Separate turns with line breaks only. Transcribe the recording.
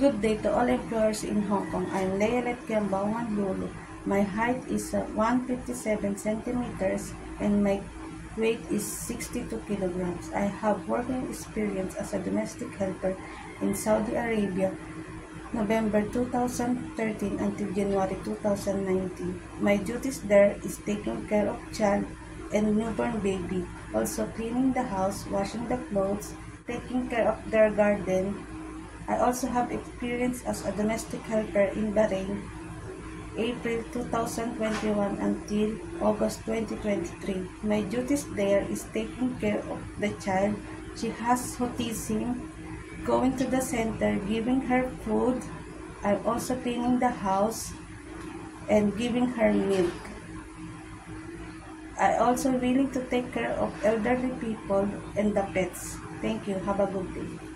Good day to all employers in Hong Kong. I'm Leolet Kiambawan Lulu. My height is 157 centimeters and my weight is 62 kilograms. I have working experience as a domestic helper in Saudi Arabia, November 2013 until January 2019. My duties there is taking care of child and newborn baby, also cleaning the house, washing the clothes, taking care of their garden. I also have experience as a domestic helper in Bahrain, April 2021 until August 2023. My duties there is taking care of the child. She has autism, going to the center, giving her food. I'm also cleaning the house and giving her milk. I also willing to take care of elderly people and the pets. Thank you. Have a good day.